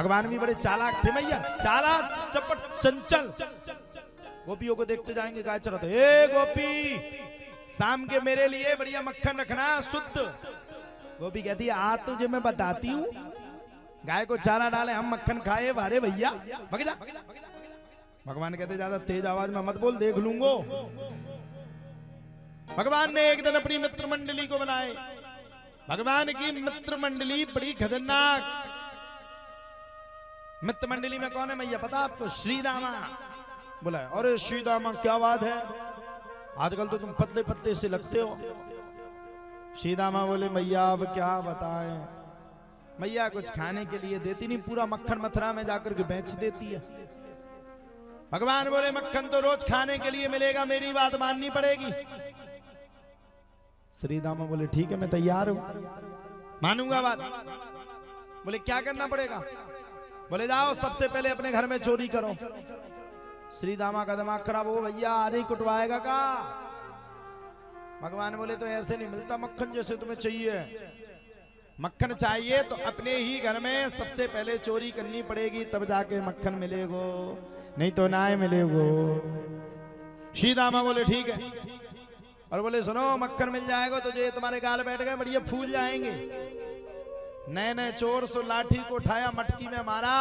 भगवान भी बड़े चालाक थे मैया, चालाक चपट चंचल। गोपियों को देखते जाएंगे, गाय चराते, ए गोपी शाम के मेरे लिए बढ़िया मक्खन रखना शुद्ध। गोपी कहती है आज तुझे मैं बताती हूँ, गाय को चारा डाले हम मक्खन खाए, वारे भैया भग जा। भगवान कहते ज्यादा तेज आवाज में मत बोल, देख लूंगो। भगवान ने एक दिन अपनी मित्र मंडली को बनाए। भगवान की मित्र मंडली बड़ी खतरनाक। मित्र मंडली में कौन है मैया पता आपको? श्री दामा। बोला अरे श्री दामा क्या बात है, आजकल तो तुम पतले पतले से लगते हो। श्री दामा बोले मैया अब क्या बताएं, मैया कुछ खाने के लिए देती नहीं, पूरा मक्खन मथुरा में जाकर के बेच देती है। भगवान बोले मक्खन तो रोज खाने के लिए मिलेगा, मेरी बात माननी पड़ेगी। श्री दामा बोले ठीक है मैं तैयार हूं, मानूंगा बात। बोले क्या करना पड़ेगा? बोले जाओ सबसे पहले अपने घर में चोरी करो। श्री दामा का दिमाग खराब हो, भैया आज ही कुटवाएगा का? भगवान बोले तो ऐसे नहीं मिलता मक्खन जैसे तुम्हें चाहिए। मक्खन चाहिए तो अपने ही घर में सबसे पहले चोरी करनी पड़ेगी, तब जाके मक्खन मिलेगो, नहीं तो ना मिलेगो। श्री दामा बोले ठीक है, और बोले सुनो मक्खन मिल जाएगा तो जो तुम्हारे गाल बैठ गए बढ़िया फूल जाएंगे। नए नए चोर सो लाठी को उठाया, मटकी में मारा,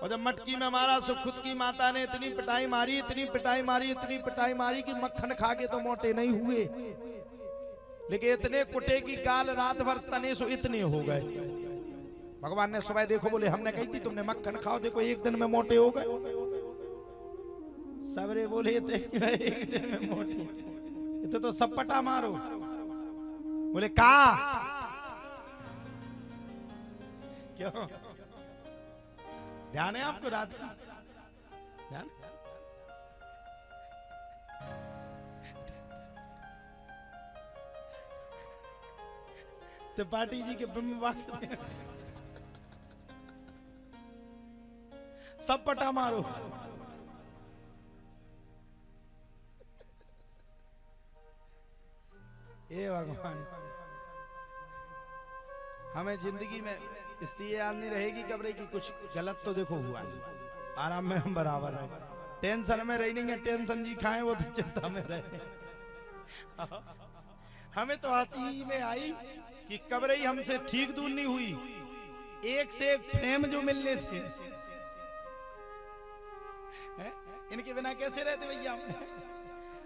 और जब मटकी में मारा सो खुद की माता ने इतनी पिटाई मारी, इतनी पिटाई मारी, इतनी पिटाई मारी कि मक्खन खा के तो मोटे नहीं हुए, लेकिन इतने कुटे की गाल रात भर तने सो इतने हो गए। भगवान ने सुबह देखो बोले हमने कही थी तुमने मक्खन खाओ, देखो एक दिन में मोटे हो गए। सबरे बोले थे एक दिन में मोटे, तो सपटा मारो। बोले का क्यों? ध्यान है आपको? रात ध्यान? तो पाटी जी के ब्रह्म वाक्य सब पटा मारो। ये भगवान हमें जिंदगी में इसलिए याद नहीं रहेगी कब्रे की कुछ गलत तो देखो हुआ, आराम में हम बराबर है, टेंशन में रही नहीं है, टेंशन जी खाएं वो तो चिंता में रहे। हमें तो हंसी में आई कि कब्रे ही हमसे ठीक दूर नहीं हुई, एक से एक प्रेम जो मिलने थे इनके बिना कैसे रहते भैया?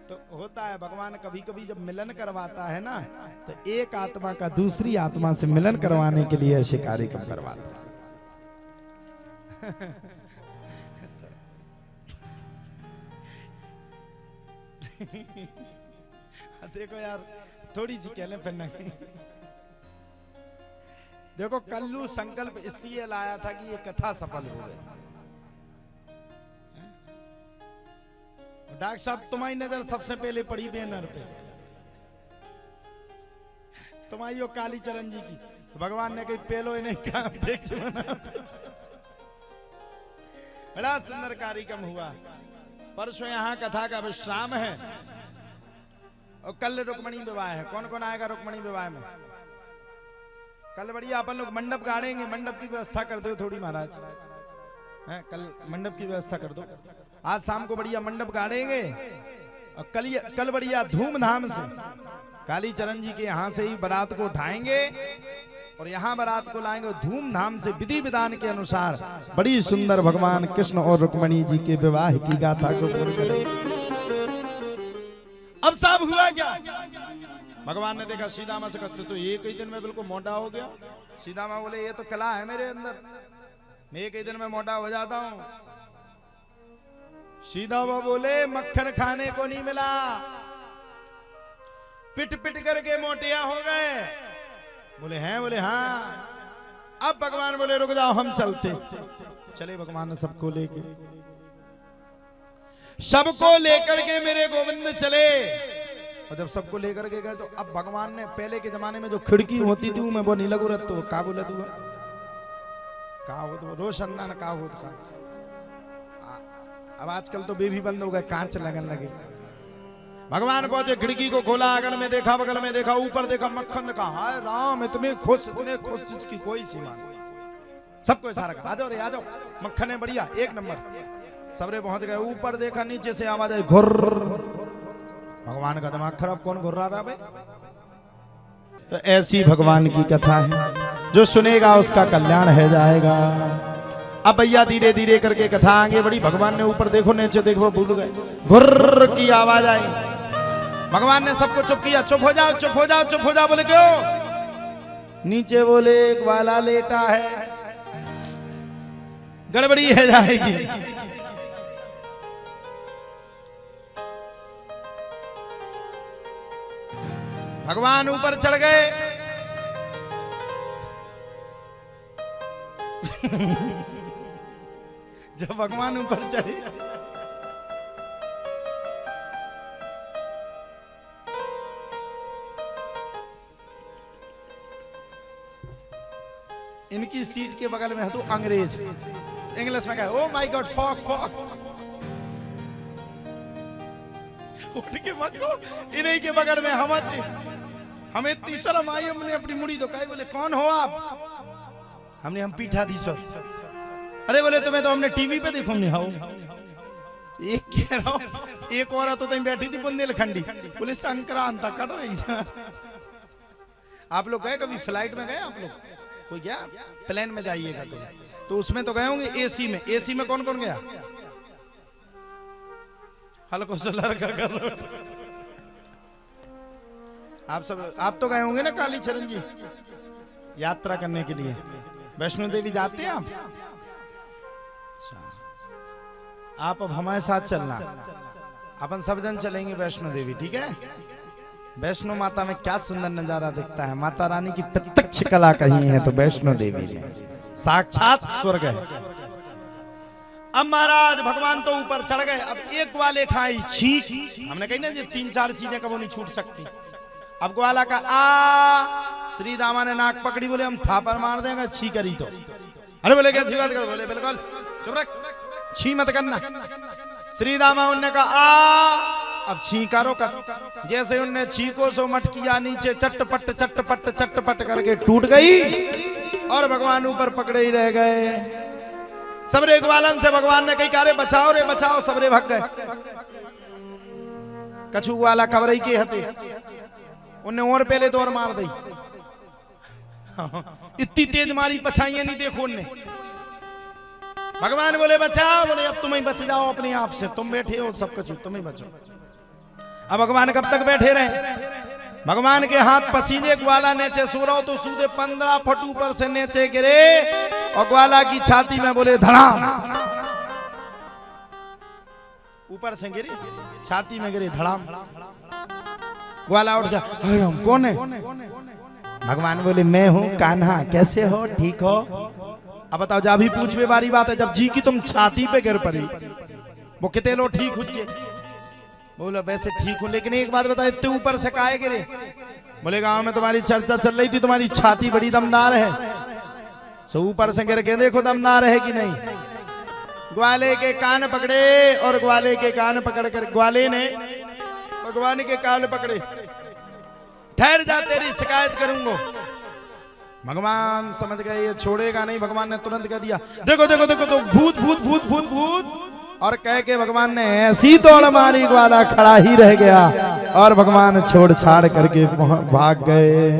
तो होता है भगवान कभी कभी जब मिलन करवाता है ना, तो एक आत्मा का दूसरी आत्मा से मिलन करवाने के लिए ऐसे कार्यक्रम करवाता है। देखो यार थोड़ी सी कहले फिर नहीं। देखो कल्लू संकल्प इसलिए लाया था कि ये कथा सफल हो गई। डॉक्टर साहब तुम्हारी नजर सबसे पहले पड़ी बैनर पे, तुम्हारी वो काली चरण जी की, तो भगवान ने कही पेलो इन्हें काम देख से बना। बड़ा सुंदर कार्यक्रम हुआ। परसों यहाँ कथा का विश्राम है और कल रुक्मणी विवाह है। कौन कौन आएगा रुक्मणी विवाह में? कल बढ़िया अपन लोग मंडप गाड़ेंगे, मंडप की व्यवस्था कर दो थोड़ी महाराज, है कल मंडप की व्यवस्था कर दो। आज शाम को बढ़िया मंडप गाड़ेंगे और कल बढ़िया धूमधाम से काली चरण जी के यहाँ से ही बारात को उठाएंगे और यहाँ बारात को लाएंगे, धूमधाम से विधि विधान के अनुसार बड़ी सुंदर भगवान कृष्ण और रुक्मणी जी के विवाह की गाथा को पूर्ण करेंगे। अब सब हुआ क्या? भगवान ने देखा सीदामा से कहते तो एक ही दिन में बिल्कुल मोटा हो गया। सीदामा बोले ये तो कला है मेरे अंदर, मैं एक ही दिन में मोटा हो जाता हूँ। सीदामा बोले मक्खन खाने को नहीं मिला, पिट पिट करके मोटिया हो गए। बोले हैं? बोले हाँ। अब भगवान बोले रुक जाओ हम चलते। चले भगवान ने सबको लेकर के मेरे गोविंद चले। और जब सबको लेकर के गए तो अब भगवान ने पहले के जमाने में जो खिड़की होती थी मैं वो नहीं लगू रहा, तो का बोला तू का हो तो रोशनदान का हो तो। अब आजकल तो बेबी बंद हो गए, कांच लगन लगे। भगवान पहुंचे, खिड़की को खोला, आंगन में देखा, बगल में देखा, ऊपर देखा, मक्खन देखा। हाय राम इतने खुश जिसकी कोई सीमा नहीं। सबको इशारा कर, आ जाओ रे आ जाओ, मक्खन है बढ़िया एक नंबर। सबरे पहुंच गए, ऊपर देखा नीचे से आवाज आई घुर। भगवान का दिमाग खराब, कौन घुर रहा भाई? तो ऐसी भगवान की कथा है, जो सुनेगा उसका कल्याण है जाएगा। अब भैया धीरे धीरे करके कथा आगे बढ़ी। भगवान ने ऊपर देखो नीचे देखो भूल गए, घुर्र की आवाज आई। भगवान ने सबको चुप किया, चुप हो जाओ चुप हो जाओ चुप हो जाओ। बोले क्यों? नीचे बोले एक वाला लेटा है, गड़बड़ी है जाएगी। भगवान ऊपर चढ़ गए। जब भगवान ऊपर चढ़े, इनकी सीट के बगल में है तो अंग्रेज, इंग्लिश में कहे ओ माय गॉड फॉक फॉक। उठ के मत, इन्हीं के बगल में हम थे। हमें इतनी शर्म आई, हमने अपनी मुड़ी दुखाई। बोले कौन हो आप? हमने हम पीठाधीश्वर। अरे बोले तुम्हें तो हमने टीवी पे देखो नहीं। हाँ एक कह रहा हूं, एक औरत तो तुम बैठी थी बुंदेलखंडी। बोले संक्रांत कट रही। आप लोग गए कभी फ्लाइट में? गए आप लोग? कोई गया? प्लेन में जाइएगा तो उसमें तो गए होंगे। एसी में, एसी में कौन कौन गया? हल्को से लड़का कर लो। आप सब, आप तो गए होंगे ना काली चरण जी यात्रा करने के लिए। वैष्णो देवी जाते हैं आप? अब हमारे साथ चलना, अपन सब जन चलेंगे वैष्णो देवी, ठीक है? वैष्णो माता में क्या सुंदर नजारा दिखता है। माता रानी की प्रत्यक्ष कला कहीं है तो वैष्णो देवी में साक्षात स्वर्ग है। अब महाराज भगवान तो ऊपर चढ़ गए। अब एक ग्वाले खाई छींक। हमने कही ना ये 3-4 चीजें कबो नहीं छूट सकती। अब ग्वाला का आ, श्री दामा ने नाक पकड़ी। बोले हम थापर मार देंगे छी करी तो। अरे बोले कैसी बात करो? बोले बिल्कुल चुप रख, छी मत करना। श्री दामा उनने कहा आ, अब छी करो कर। जैसे उनने छीको सो मट किया, नीचे चटपट चटपट चटपट करके टूट गई और भगवान ऊपर पकड़े ही रह गए। सबरे ग्वालन से भगवान ने कही अरे बचाओ रे बचाओ। सबरे भाग गए। कछु ग्वाला कवरई के हते, उन्हें और पहले दौर मार दी। इतनी तेज मारी पछाइयां नहीं देखो उनने। भगवान बोले बचाओ। बोले अब तुम ही बच जाओ अपने आप से, तुम बैठे हो सब कुछ तुम ही बचो। अब भगवान कब तक बैठे रहे? भगवान के हाथ पसीने। ग्वाला नीचे सो रहा हो तो सूदे 15 फुट ऊपर से नीचे गिरे और ग्वाला की छाती में बोले धड़ाम। ऊपर से गिरे, छाती में गिरे धड़ाम। ग्वाला उठ गया, अरे हम कौन है? भगवान बोले मैं हूं कान्हा, कैसे हो? ठीक हो? अब बताओ, जा भी पूछ में बारी बात है। जब जी की तुम छाती पे गिर पड़ी, वो कितने लो ठीक हुए? बोला वैसे ठीक हूं, लेकिन एक बात बता, इतने ऊपर से काहे गिरे? बोले गांव में तुम्हारी चर्चा चल रही थी, तुम्हारी छाती बड़ी दमदार है, सो ऊपर से गिर के देखो दमदार है कि नहीं। ग्वाले के कान पकड़े और ग्वाले के कान पकड़ कर ग्वाले ने भगवान के कान पकड़े। ठहर जा, तेरी शिकायत करूंगा। भगवान समझ गए ये छोड़ेगा नहीं। भगवान ने तुरंत कह दिया देखो देखो देखो तो भूत भूत भूत भूत भूत, और कह के भगवान ने ऐसी तोड़ मारी, ग्वाला खड़ा ही रह गया और भगवान छोड़ छाड़ करके भाग गए।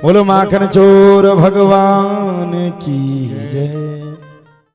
बोलो माखन चोर भगवान की जय।